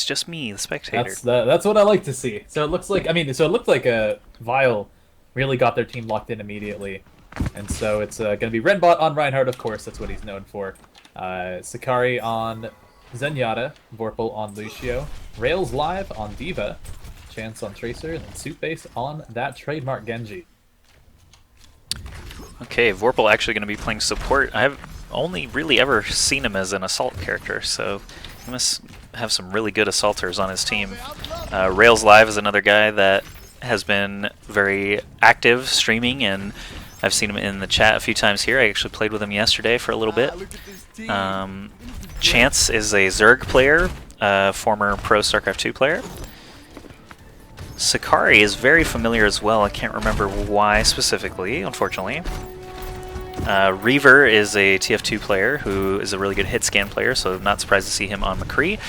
it's just me, the spectator. That's what I like to see. So it looks like, so it looked like Vile really got their team locked in immediately. And so it's going to be Renbot on Reinhardt, of course, that's what he's known for. Sakari on Zenyatta, Vorpal on Lucio, Rails Live on Diva, Chance on Tracer, and then Soup8 on that trademark Genji. Okay, Vorpal actually going to be playing support. I've only really ever seen him as an assault character, so he must have some really good assaulters on his team. Rails Live is another guy that has been very active streaming, and I've seen him in the chat a few times here. I actually played with him yesterday for a little bit. Chance is a Zerg player, former pro StarCraft 2 player. Sakari is very familiar as well. I can't remember why specifically, unfortunately. Reaver is a TF2 player who is a really good hit scan player, so I'm not surprised to see him on McCree.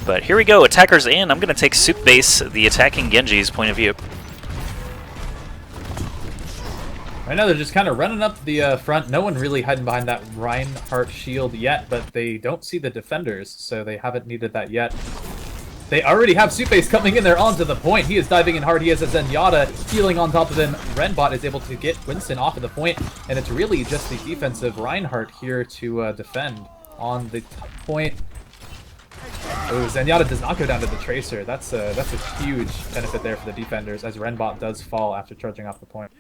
But here we go, attackers in. I'm going to take Soup8, the attacking Genji's point of view. Right now they're just kind of running up the front. No one really hiding behind that Reinhardt shield yet, but they don't see the defenders, so they haven't needed that yet. They already have Soup8 coming in there onto the point. He is diving in hard. He has a Zenyatta healing on top of him. Renbot is able to get Winston off of the point, and it's really just the defensive Reinhardt here to defend on the point. Oh, Zenyatta does not go down to the Tracer. That's a huge benefit there for the defenders, as Renbot does fall after charging off the point.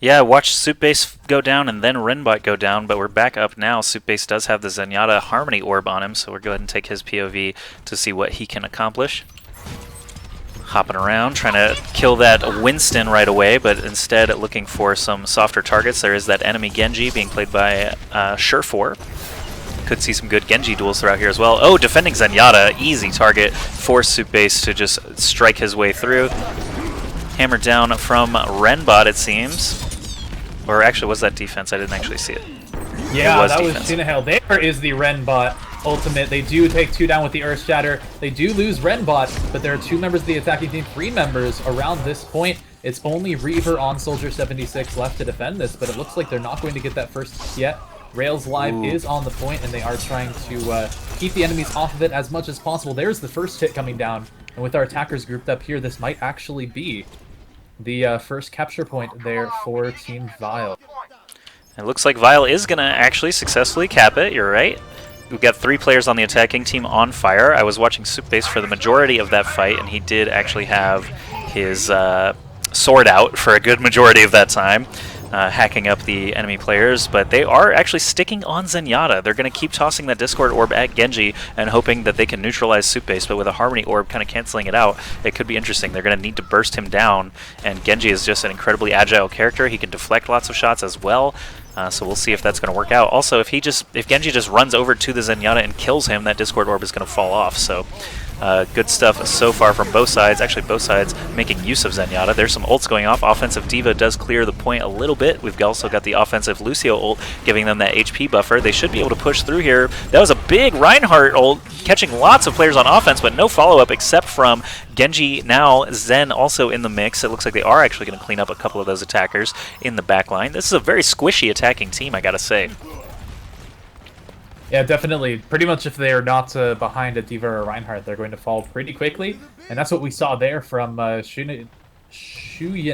Yeah, watch Soup8 go down and then Renbot go down, but we're back up now. Soup8 does have the Zenyatta Harmony Orb on him, so we'll go ahead and take his POV to see what he can accomplish. Hopping around, trying to kill that Winston right away, but instead looking for some softer targets. There is that enemy Genji being played by Surefour. Could see some good Genji duels throughout here as well. Oh, defending Zenyatta, easy target for Soup8 to just strike his way through. Hammered down from Renbot, it seems. Or actually, was that defense? I didn't actually see it. Yeah, that defense. was Sinahel. There is the Renbot ultimate. They do take 2 down with the Earth Shatter. They do lose Renbot, but there are 2 members of the attacking team, 3 members around this point. It's only Reaver on Soldier 76 left to defend this, but it looks like they're not going to get that first yet. Rails Live is on the point, and they are trying to keep the enemies off of it as much as possible. There's the first hit coming down, and with our attackers grouped up here, this might actually be the first capture point there for Team Vile. It looks like Vile is going to actually successfully cap it, you're right. We've got 3 players on the attacking team on fire. I was watching Soup8 for the majority of that fight, and he did actually have his sword out for a good majority of that time, hacking up the enemy players, but they are actually sticking on Zenyatta. They're going to keep tossing that Discord Orb at Genji and hoping that they can neutralize Soup8, but with a Harmony Orb kind of canceling it out, it could be interesting. They're going to need to burst him down, and Genji is just an incredibly agile character. He can deflect lots of shots as well, so we'll see if that's going to work out. Also, if Genji just runs over to the Zenyatta and kills him, that Discord Orb is going to fall off, so good stuff so far from both sides. Actually, both sides making use of Zenyatta. There's some ults going off. Offensive Diva does clear the point a little bit. We've also got the offensive Lucio ult giving them that HP buffer. They should be able to push through here. That was a big Reinhardt ult, catching lots of players on offense, but no follow-up except from Genji. Now Zen also in the mix. It looks like they are actually going to clean up a couple of those attackers in the back line. This is a very squishy attacking team, I gotta say. Yeah, definitely. Pretty much if they're not behind a Diva or Reinhardt, they're going to fall pretty quickly. And that's what we saw there from Shuyin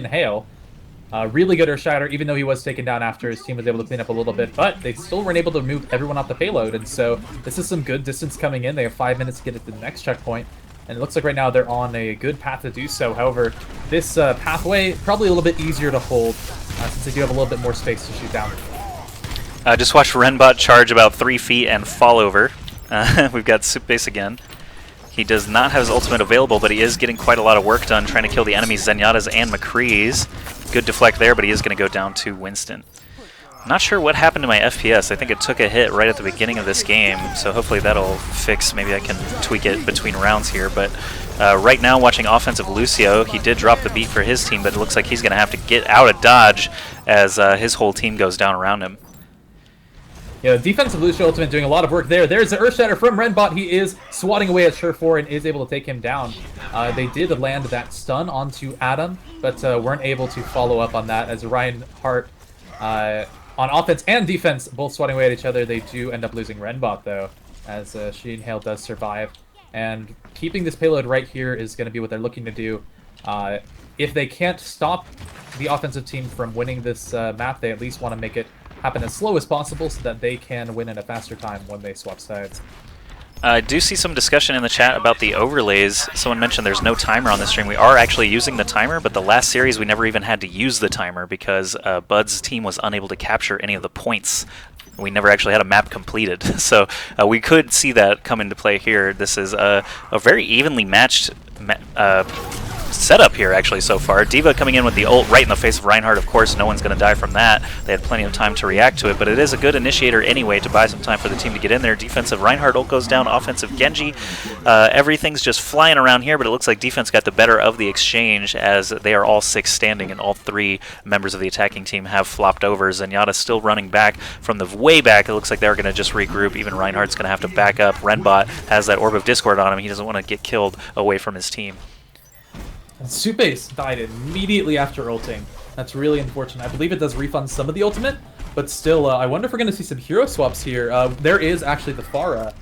Hale. Really good Earthshatter, even though he was taken down after his team was able to clean up a little bit. But they still weren't able to move everyone off the payload. And so this is some good distance coming in. They have 5 minutes to get to the next checkpoint. And it looks like right now they're on a good path to do so. However, this pathway, probably a little bit easier to hold, since they do have a little bit more space to shoot down. Just watch Renbot charge about 3 feet and fall over. We've got Soup8 again. He does not have his ultimate available, but he is getting quite a lot of work done trying to kill the enemies, Zenyatta's and McCree's. Good deflect there, but he is going to go down to Winston. Not sure what happened to my FPS. I think it took a hit right at the beginning of this game, so hopefully that'll fix. Maybe I can tweak it between rounds here. But right now, watching offensive Lucio, he did drop the beat for his team, but it looks like he's going to have to get out of dodge as his whole team goes down around him. Yeah, defensive Lucio Ultimate doing a lot of work there. There's the Earthshatter from Renbot. He is swatting away at Surefour and is able to take him down. They did land that stun onto Adam, but weren't able to follow up on that as Reinhardt on offense and defense both swatting away at each other. They do end up losing Renbot, though, as Sheen Hale does survive. and keeping this payload right here is going to be what they're looking to do. If they can't stop the offensive team from winning this map, they at least want to make it happen as slow as possible so that they can win in a faster time when they swap sides. I do see some discussion in the chat about the overlays. Someone mentioned there's no timer on this stream. We are actually using the timer, but the last series we never even had to use the timer because Bud's team was unable to capture any of the points. We never actually had a map completed, so we could see that come into play here. This is a very evenly matched setup here, actually, so far. D.Va coming in with the ult right in the face of Reinhardt. Of course, no one's going to die from that. They had plenty of time to react to it, but it is a good initiator anyway to buy some time for the team to get in there. Defensive Reinhardt ult goes down, offensive Genji. Everything's just flying around here, but it looks like defense got the better of the exchange as they are all 6 standing, and all 3 members of the attacking team have flopped over. Zenyatta still running back from the way back. It looks like they're going to just regroup. Even Reinhardt's going to have to back up. Renbot has that Orb of Discord on him. He doesn't want to get killed away from his team. And supes died immediately after ulting. That's really unfortunate. I believe it does refund some of the ultimate, but still, I wonder if we're going to see some hero swaps here. There is actually the Pharah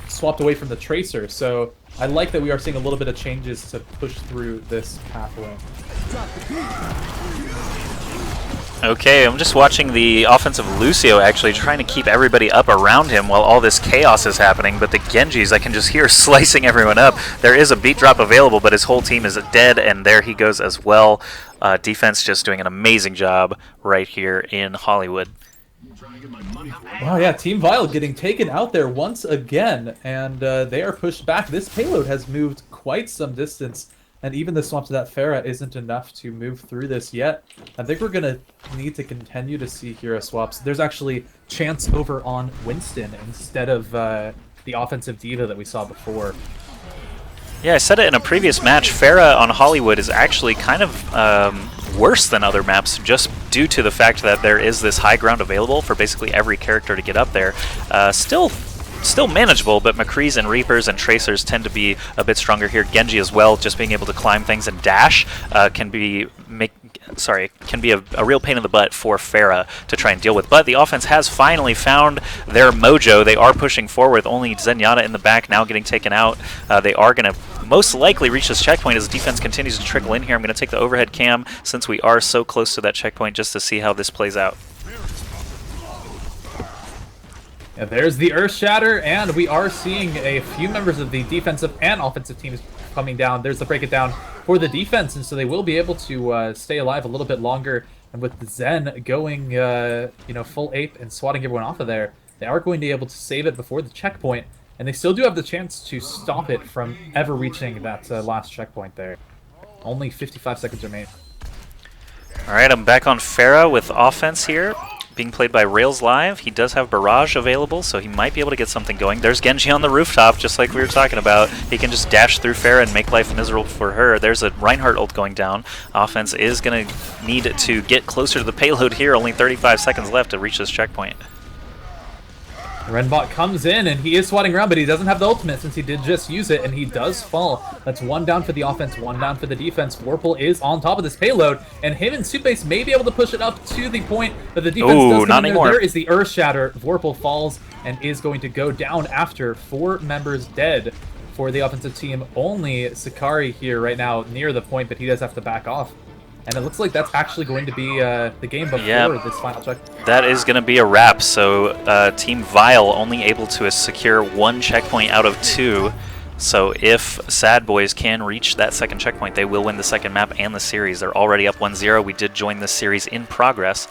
swapped away from the Tracer, so I like that we are seeing a little bit of changes to push through this pathway. Okay, I'm just watching the offense of Lucio actually trying to keep everybody up around him while all this chaos is happening, but the Genjis I can just hear slicing everyone up. There is a beat drop available, but his whole team is dead, and there he goes as well. Defense just doing an amazing job right here in Hollywood. Wow, yeah, Team Vile getting taken out there once again, and they are pushed back. This payload has moved quite some distance, and even the swap to that Pharah isn't enough to move through this yet. I think we're going to need to continue to see hero swaps. There's actually chance over on Winston instead of the offensive D.Va that we saw before. Yeah, I said it in a previous match. Pharah on Hollywood is actually kind of worse than other maps just due to the fact that there is this high ground available for basically every character to get up there. Still manageable, but McCrees and Reapers and Tracers tend to be a bit stronger here. Genji as well, just being able to climb things and dash can be a real pain in the butt for Pharah to try and deal with. But the offense has finally found their mojo. They are pushing forward, only Zenyatta in the back now getting taken out. They are going to most likely reach this checkpoint as the defense continues to trickle in here. I'm going to take the overhead cam since we are so close to that checkpoint just to see how this plays out. Yeah, there's the Earth Shatter, and we are seeing a few members of the defensive and offensive teams coming down. There's the break it down for the defense, and so they will be able to stay alive a little bit longer. And with Zen going, full ape and swatting everyone off of there, they are going to be able to save it before the checkpoint, and they still do have the chance to stop it from ever reaching that last checkpoint there. Only 55 seconds remain. All right, I'm back on Pharah with offense here. Being played by Rails Live. He does have Barrage available, so he might be able to get something going. There's Genji on the rooftop, just like we were talking about. He can just dash through Pharah and make life miserable for her. There's a Reinhardt ult going down. Offense is going to need to get closer to the payload here. Only 35 seconds left to reach this checkpoint. Renbot comes in, and he is swatting around, but he doesn't have the ultimate since he did just use it, and he does fall. That's 1 down for the offense, 1 down for the defense. Warple is on top of this payload, and him and supes may be able to push it up to the point that the defense does not anymore. There is the Earth Shatter. Warple falls and is going to go down after 4 members dead for the offensive team. Only Sakari here right now near the point, but he does have to back off. And it looks like that's actually going to be the game before this final check. That is going to be a wrap. So Team Vile only able to secure 1 checkpoint out of 2. So if Sadboyz can reach that second checkpoint, they will win the second map and the series. They're already up 1-0. We did join this series in progress.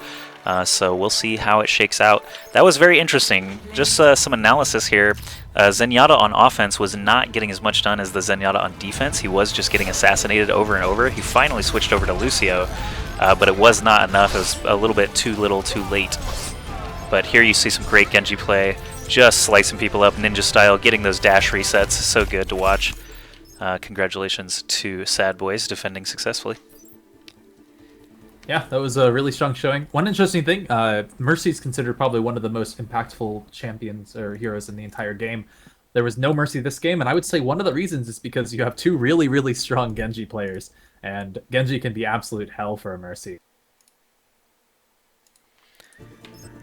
So we'll see how it shakes out. That was very interesting. Just some analysis here. Zenyatta on offense was not getting as much done as the Zenyatta on defense. He was just getting assassinated over and over. He finally switched over to Lucio, but it was not enough. It was a little bit too little, too late. But here you see some great Genji play, just slicing people up ninja style, getting those dash resets. So good to watch. Congratulations to Sadboyz defending successfully. Yeah, that was a really strong showing. One interesting thing, Mercy is considered probably one of the most impactful champions or heroes in the entire game. There was no Mercy this game, and I would say one of the reasons is because you have 2 really, really strong Genji players, and Genji can be absolute hell for a Mercy.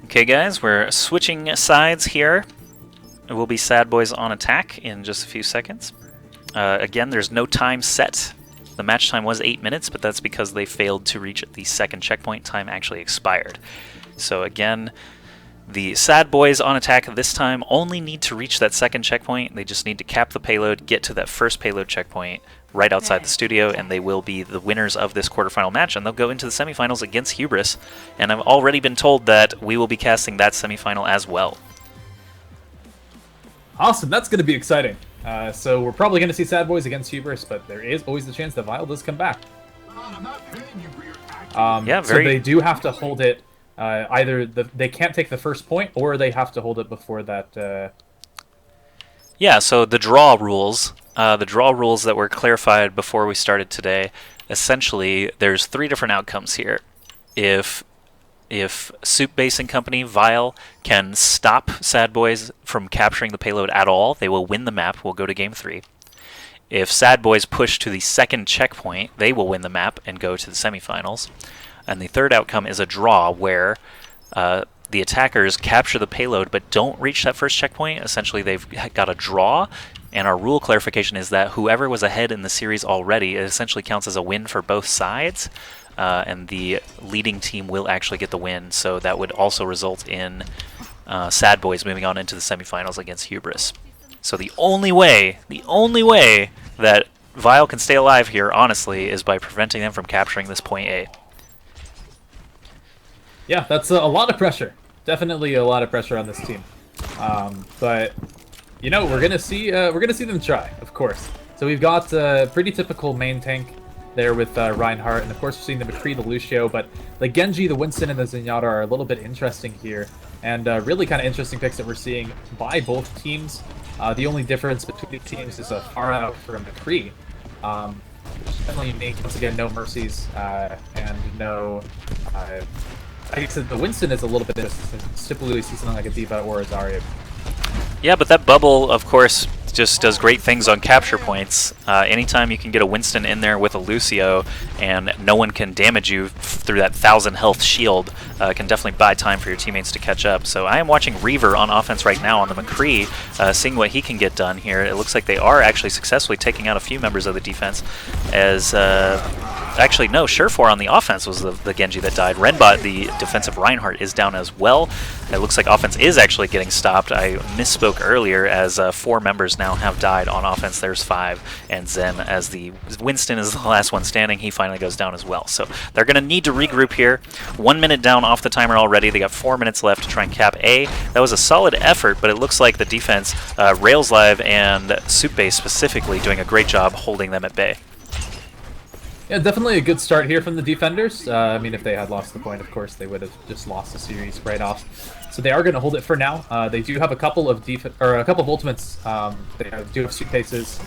Okay guys, we're switching sides here. It will be Sadboyz on attack in just a few seconds. Again, there's no time set. The match time was 8 minutes, but that's because they failed to reach the second checkpoint. Time actually expired. So again, the Sadboyz on attack this time only need to reach that second checkpoint. They just need to cap the payload, get to that first payload checkpoint right outside the studio, and they will be the winners of this quarterfinal match, and they'll go into the semifinals against Hubris. And I've already been told that we will be casting that semifinal as well. Awesome, that's going to be exciting. So we're probably going to see Sadboyz against Hubris, but there is always the chance that Vile does come back. Yeah, so they do have to hold it. Either they can't take the first point, or they have to hold it before that. Yeah, so the draw rules that were clarified before we started today, essentially there's 3 different outcomes here. If Soup-Base and Company, Vile, can stop Sadboyz from capturing the payload at all, they will win the map, we'll go to Game 3. If Sadboyz push to the second checkpoint, they will win the map and go to the semifinals. And the third outcome is a draw, where the attackers capture the payload but don't reach that first checkpoint. Essentially, they've got a draw, and our rule clarification is that whoever was ahead in the series already, it essentially counts as a win for both sides, and the leading team will actually get the win. So that would also result in Sadboyz moving on into the semifinals against Hubris. So the only way that Vile can stay alive here, honestly, is by preventing them from capturing this point A. Yeah, that's a lot of pressure. Definitely a lot of pressure on this team. But you know, we're gonna see them try, of course. So we've got a pretty typical main tank there with Reinhardt, and of course we're seeing the McCree, the Lucio, but the Genji, the Winston, and the Zenyatta are a little bit interesting here, and really kind of interesting picks that we're seeing by both teams. The only difference between the teams is a far out for McCree. Which is definitely unique. Once again, no mercies, and no... I guess the Winston is a little bit different. Typically see something like a D.Va or a Zarya. Yeah, but that bubble, of course, just does great things on capture points. Anytime you can get a Winston in there with a Lucio and no one can damage you through that 1,000 health shield, can definitely buy time for your teammates to catch up. So I am watching Reaver on offense right now on the McCree, seeing what he can get done here. It looks like they are actually successfully taking out a few members of the defense, as... actually, no, Surefour on the offense was the Genji that died. Renbot, the defensive Reinhardt, is down as well. It looks like offense is actually getting stopped. I misspoke earlier, as 4 members now have died on offense. There's 5, and Zen, as the Winston is the last one standing, he finally goes down as well. So they're going to need to regroup here. 1 minute down off the timer already. They got 4 minutes left to try and cap A. That was a solid effort, but it looks like the defense, Rails Live and Soup-Base specifically, doing a great job holding them at bay. Yeah, definitely a good start here from the defenders. I mean, if they had lost the point, of course, they would have just lost the series right off. So they are going to hold it for now. They do have a couple of ultimates. They do have Suitcases,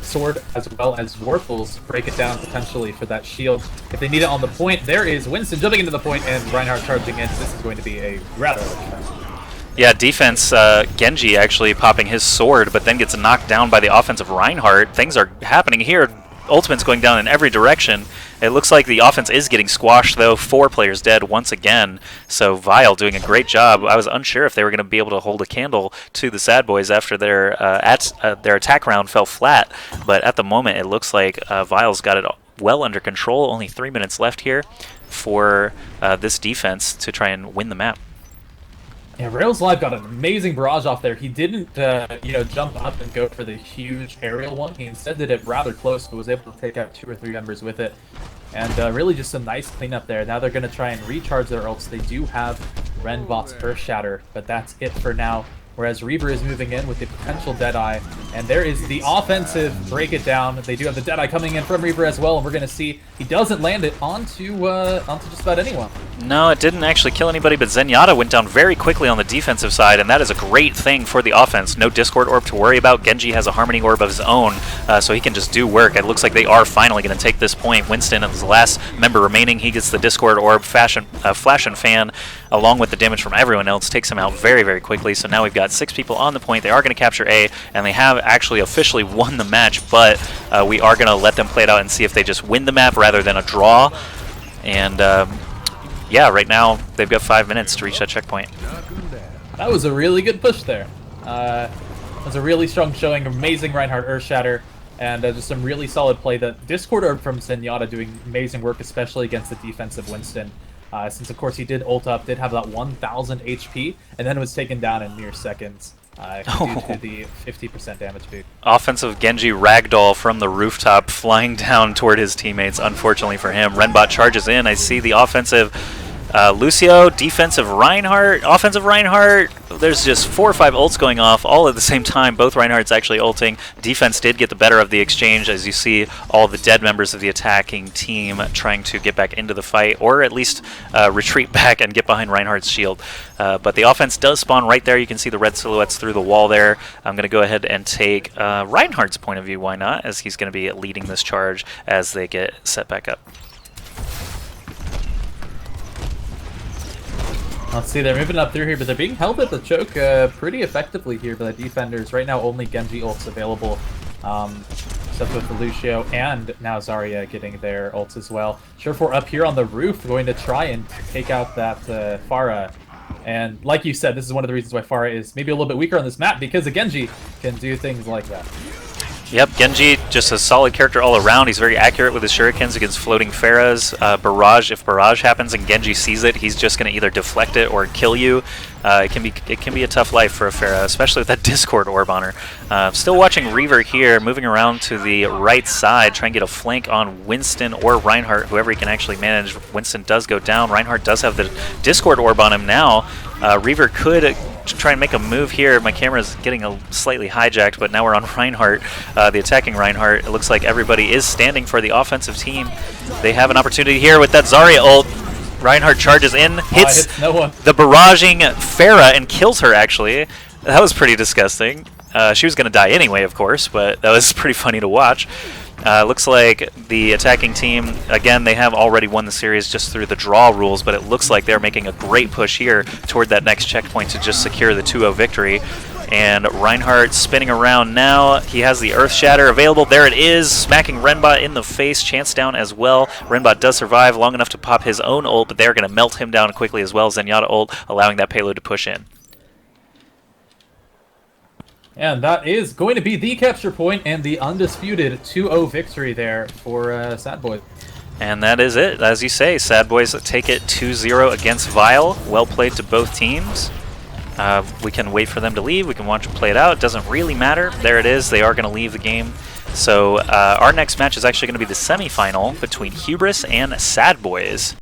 Sword, as well as Warples. Break it down potentially for that shield. If they need it on the point, there is Winston jumping into the point and Reinhardt charging in. This is going to be a rather Yeah, defense, Genji actually popping his sword, but then gets knocked down by the offensive Reinhardt. Things are happening here. Ultimate's going down in every direction. It looks like the offense is getting squashed, though. 4 players dead once again. So Vile doing a great job. I was unsure if they were going to be able to hold a candle to the Sadboyz after their attack round fell flat. But at the moment, it looks like Vile's got it well under control. Only 3 minutes left here for this defense to try and win the map. Yeah, Rails Live got an amazing barrage off there. He didn't, jump up and go for the huge aerial one. He instead did it rather close, but was able to take out 2 or 3 members with it. And really just a nice cleanup there. Now they're going to try and recharge their ults. They do have Renbot's Earth Shatter, but that's it for now. Whereas Reaver is moving in with the potential Deadeye. And there is the offensive break it down. They do have the Deadeye coming in from Reaver as well, and we're going to see he doesn't land it onto just about anyone. No, it didn't actually kill anybody, but Zenyatta went down very quickly on the defensive side, and that is a great thing for the offense. No Discord Orb to worry about. Genji has a Harmony Orb of his own, so he can just do work. It looks like they are finally going to take this point. Winston is the last member remaining. He gets the Discord Orb, Flash and Fan, along with the damage from everyone else, takes him out very, very quickly. So now we've got 6 people on the point. They are going to capture A, and they have actually officially won the match, but we are going to let them play it out and see if they just win the map rather than a draw. And yeah, right now they've got 5 minutes to reach that checkpoint. That was a really good push there. It was a really strong showing, amazing Reinhardt Earthshatter, and just some really solid play. The Discord Orb from Zenyatta doing amazing work, especially against the defensive Winston. Since, of course, he did ult up, did have that 1,000 HP, and then was taken down in mere seconds due to the 50% damage boot. Offensive Genji ragdoll from the rooftop flying down toward his teammates, unfortunately for him. Renbot charges in. I see the offensive Lucio, defensive Reinhardt, offensive Reinhardt. There's just 4 or 5 ults going off all at the same time. Both Reinhardts actually ulting. Defense did get the better of the exchange, as you see all the dead members of the attacking team trying to get back into the fight, or at least retreat back and get behind Reinhardt's shield. But the offense does spawn right there. You can see the red silhouettes through the wall there. I'm going to go ahead and take Reinhardt's point of view, why not, as he's going to be leading this charge as they get set back up. Let's see, they're moving up through here, but they're being held at the choke pretty effectively here by the defenders. Right now, only Genji ults available, except with the Lucio and now Zarya getting their ults as well. Surefour up here on the roof, going to try and take out that Pharah. And like you said, this is one of the reasons why Pharah is maybe a little bit weaker on this map, because a Genji can do things like that. Yep, Genji, just a solid character all around. He's very accurate with his shurikens against floating Pharahs. Barrage, if barrage happens and Genji sees it, he's just going to either deflect it or kill you. It can be a tough life for a Pharah, especially with that Discord Orb on her. Still watching Reaver here, moving around to the right side, trying to get a flank on Winston or Reinhardt, whoever he can actually manage. Winston does go down. Reinhardt does have the Discord Orb on him now. Reaver could try and make a move here. My camera is getting slightly hijacked, but now we're on Reinhardt, the attacking Reinhardt. It looks like everybody is standing for the offensive team. They have an opportunity here with that Zarya ult. Reinhardt charges in, hits no one. the barraging Pharah and kills her, actually. That was pretty disgusting. She was going to die anyway, of course, but that was pretty funny to watch. Looks like the attacking team, again, they have already won the series just through the draw rules, but it looks like they're making a great push here toward that next checkpoint to just secure the 2-0 victory. And Reinhardt spinning around now. He has the Earth Shatter available. There it is, smacking Renbot in the face. Chance down as well. Renbot does survive long enough to pop his own ult, but they're going to melt him down quickly as well. Zenyatta ult, allowing that payload to push in. And that is going to be the capture point and the undisputed 2-0 victory there for Sadboyz. And that is it. As you say, Sadboyz take it 2-0 against Vile. Well played to both teams. We can wait for them to leave. We can watch them play it out. It doesn't really matter. There it is. They are going to leave the game. So our next match is actually going to be the semifinal between Hubris and Sadboyz.